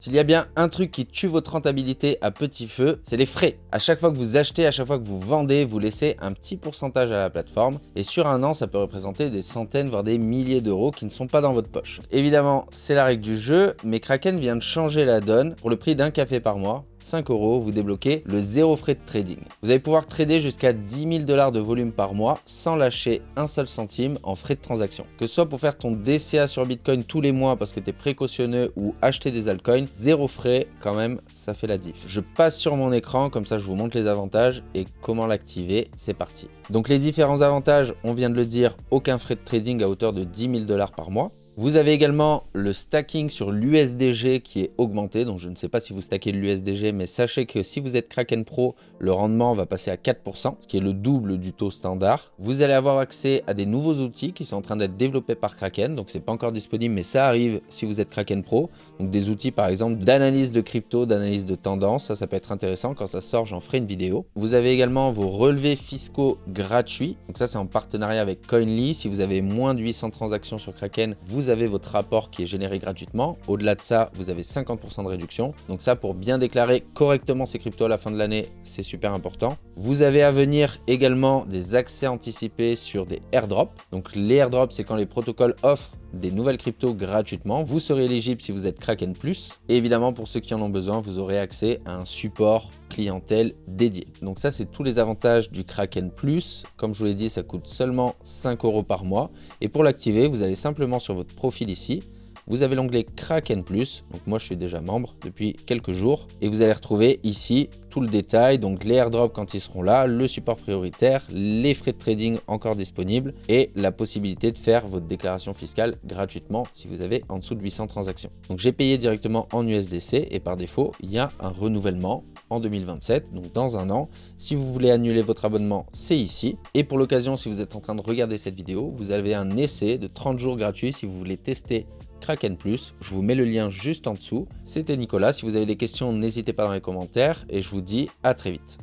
S'il y a bien un truc qui tue votre rentabilité à petit feu, c'est les frais. À chaque fois que vous achetez, à chaque fois que vous vendez, vous laissez un petit pourcentage à la plateforme. Et sur un an, ça peut représenter des centaines, voire des milliers d'euros qui ne sont pas dans votre poche. Évidemment, c'est la règle du jeu, mais Kraken vient de changer la donne. Pour le prix d'un café par mois, 5 euros, vous débloquez le zéro frais de trading. Vous allez pouvoir trader jusqu'à 10 000 $ de volume par mois sans lâcher un seul centime en frais de transaction. Que ce soit pour faire ton DCA sur Bitcoin tous les mois parce que tu es précautionneux ou acheter des altcoins, zéro frais quand même, ça fait la diff. Je passe sur mon écran, comme ça je vous montre les avantages et comment l'activer, c'est parti. Donc les différents avantages, on vient de le dire, aucun frais de trading à hauteur de 10 000 $ par mois. Vous avez également le stacking sur l'USDG qui est augmenté, donc je ne sais pas si vous stackez l'USDG, mais sachez que si vous êtes Kraken Pro, le rendement va passer à 4%, ce qui est le double du taux standard. Vous allez avoir accès à des nouveaux outils qui sont en train d'être développés par Kraken, donc c'est pas encore disponible, mais ça arrive si vous êtes Kraken Pro. Donc des outils par exemple d'analyse de crypto, d'analyse de tendance, ça peut être intéressant, quand ça sort j'en ferai une vidéo. Vous avez également vos relevés fiscaux gratuits, donc ça c'est en partenariat avec Coinly. Si vous avez moins de 800 transactions sur Kraken, vous avez votre rapport qui est généré gratuitement. Au-delà de ça, vous avez 50% de réduction. Donc ça, pour bien déclarer correctement ces cryptos à la fin de l'année, c'est super important. Vous avez à venir également des accès anticipés sur des airdrops. Donc les airdrops, c'est quand les protocoles offrent des nouvelles cryptos gratuitement. Vous serez éligible si vous êtes Kraken Plus. Et évidemment, pour ceux qui en ont besoin, vous aurez accès à un support clientèle dédié. Donc ça, c'est tous les avantages du Kraken Plus. Comme je vous l'ai dit, ça coûte seulement 5 euros par mois. Et pour l'activer, vous allez simplement sur votre profil ici. Vous avez l'onglet Kraken Plus, donc moi je suis déjà membre depuis quelques jours, et vous allez retrouver ici tout le détail, donc les airdrops quand ils seront là, le support prioritaire, les frais de trading encore disponibles, et la possibilité de faire votre déclaration fiscale gratuitement si vous avez en dessous de 800 transactions. Donc j'ai payé directement en USDC, et par défaut, il y a un renouvellement en 2027, donc dans un an. Si vous voulez annuler votre abonnement, c'est ici. Et pour l'occasion, si vous êtes en train de regarder cette vidéo, vous avez un essai de 30 jours gratuit si vous voulez tester Kraken Plus. Je vous mets le lien juste en dessous. C'était Nicolas. Si vous avez des questions, n'hésitez pas dans les commentaires et je vous dis à très vite.